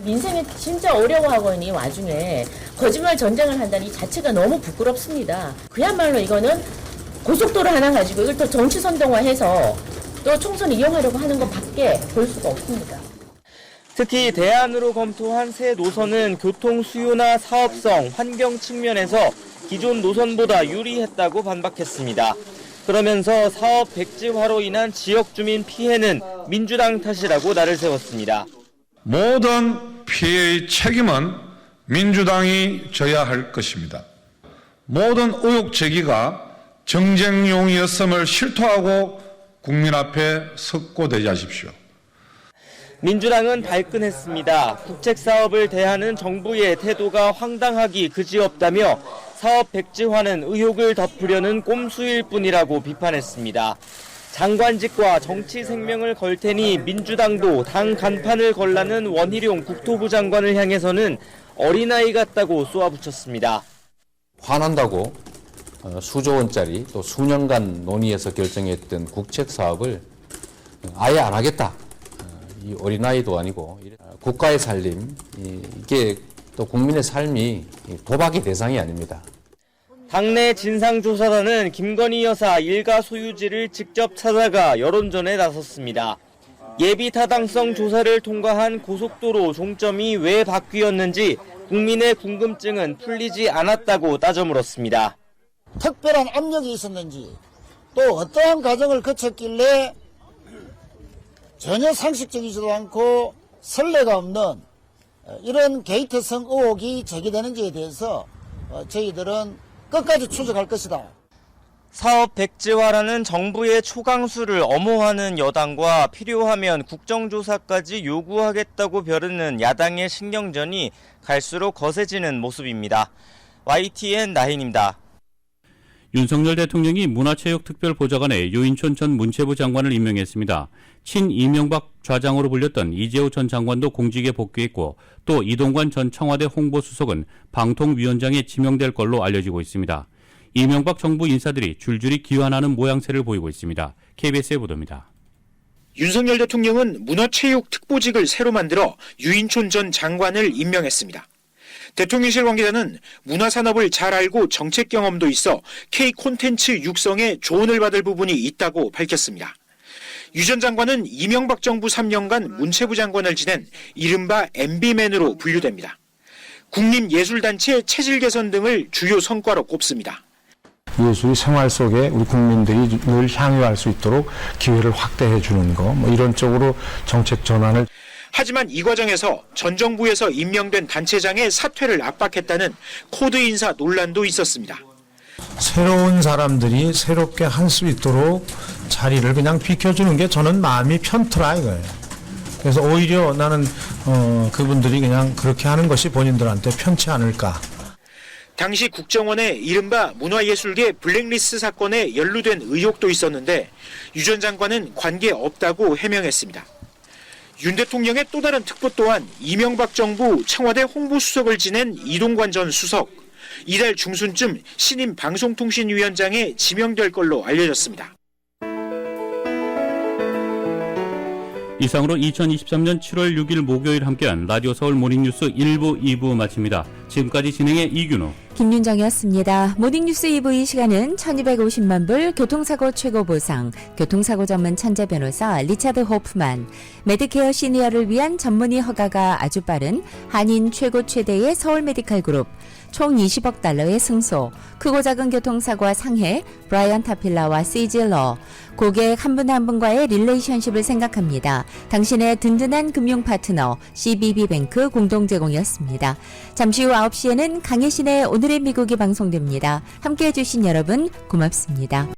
Speaker 17: 민생이 진짜 어려워하고 있는 이 와중에 거짓말 전쟁을 한다는 이 자체가 너무 부끄럽습니다. 그야말로 이거는 고속도로 하나 가지고 이걸 또 정치 선동화해서 또 총선 이용하려고 하는 것밖에 볼 수가 없습니다.
Speaker 16: 특히 대안으로 검토한 새 노선은 교통 수요나 사업성, 환경 측면에서 기존 노선보다 유리했다고 반박했습니다. 그러면서 사업 백지화로 인한 지역 주민 피해는 민주당 탓이라고 날을 세웠습니다.
Speaker 18: 모든 피해의 책임은 민주당이 져야 할 것입니다. 모든 의혹 제기가 정쟁용이었음을 실토하고 국민 앞에 석고대자십시오.
Speaker 16: 민주당은 발끈했습니다. 국책 사업을 대하는 정부의 태도가 황당하기 그지없다며 사업 백지화는 의혹을 덮으려는 꼼수일 뿐이라고 비판했습니다. 장관직과 정치 생명을 걸 테니 민주당도 당 간판을 걸라는 원희룡 국토부 장관을 향해서는 어린아이 같다고 쏘아붙였습니다.
Speaker 19: 화난다고 수조 원짜리 또 수년간 논의해서 결정했던 국책 사업을 아예 안 하겠다. 이 어린아이도 아니고 국가의 살림, 이게 또 국민의 삶이 도박의 대상이 아닙니다.
Speaker 16: 당내 진상조사단은 김건희 여사 일가 소유지를 직접 찾아가 여론전에 나섰습니다. 예비 타당성 조사를 통과한 고속도로 종점이 왜 바뀌었는지 국민의 궁금증은 풀리지 않았다고 따져 물었습니다.
Speaker 20: 특별한 압력이 있었는지 또 어떠한 과정을 거쳤길래 전혀 상식적이지도 않고 선례가 없는 이런 게이트성 의혹이 제기되는지에 대해서 저희들은 끝까지 추적할 것이다.
Speaker 16: 사업 백지화라는 정부의 초강수를 엄호하는 여당과 필요하면 국정조사까지 요구하겠다고 벼르는 야당의 신경전이 갈수록 거세지는 모습입니다. YTN 나인입니다.
Speaker 1: 윤석열 대통령이 문화체육특별보좌관에 유인촌 전 문체부 장관을 임명했습니다. 친이명박 좌장으로 불렸던 이재호 전 장관도 공직에 복귀했고 또 이동관 전 청와대 홍보수석은 방통위원장에 지명될 걸로 알려지고 있습니다. 이명박 정부 인사들이 줄줄이 귀환하는 모양새를 보이고 있습니다. KBS의 보도입니다.
Speaker 21: 윤석열 대통령은 문화체육특보직을 새로 만들어 유인촌 전 장관을 임명했습니다. 대통령실 관계자는 문화산업을 잘 알고 정책 경험도 있어 K 콘텐츠 육성에 조언을 받을 부분이 있다고 밝혔습니다. 유 전 장관은 이명박 정부 3년간 문체부 장관을 지낸 이른바 MB맨으로 분류됩니다. 국립예술단체 체질 개선 등을 주요 성과로 꼽습니다.
Speaker 22: 예술이 생활 속에 우리 국민들이 늘 향유할 수 있도록 기회를 확대해 주는 거, 이런 쪽으로 정책 전환을.
Speaker 21: 하지만 이 과정에서 전 정부에서 임명된 단체장의 사퇴를 압박했다는 코드 인사 논란도 있었습니다.
Speaker 22: 새로운 사람들이 새롭게 할 수 있도록 자리를 그냥 비켜주는 게 저는 마음이 편더라 이거예요. 그래서 오히려 나는 그분들이 그냥 그렇게 하는 것이 본인들한테 편치 않을까.
Speaker 21: 당시 국정원의 이른바 문화예술계 블랙리스트 사건에 연루된 의혹도 있었는데 유 전 장관은 관계없다고 해명했습니다. 윤 대통령의 또 다른 특보 또한 이명박 정부 청와대 홍보수석을 지낸 이동관 전 수석, 이달 중순쯤 신임 방송통신위원장에 지명될 걸로 알려졌습니다.
Speaker 1: 이상으로 2023년 7월 6일 목요일 함께한 라디오 서울 모닝뉴스 1부, 2부 마칩니다. 지금까지 진행의 이균호,
Speaker 2: 김윤정이었습니다. 모닝뉴스 2부 이 시간은 1250만 불 교통사고 최고 보상, 교통사고 전문 천재 변호사 리차드 호프만, 메디케어 시니어를 위한 전문의 허가가 아주 빠른 한인 최고 최대의 서울 메디칼 그룹, 총 20억 달러의 승소, 크고 작은 교통사고와 상해, 브라이언 타필라와 CG러, 고객 한 분 한 분과의 릴레이션십을 생각합니다. 당신의 든든한 금융 파트너 CBB뱅크 공동 제공이었습니다. 잠시 후 9시에는 강혜신의 오늘의 미국이 방송됩니다. 함께해 주신 여러분 고맙습니다.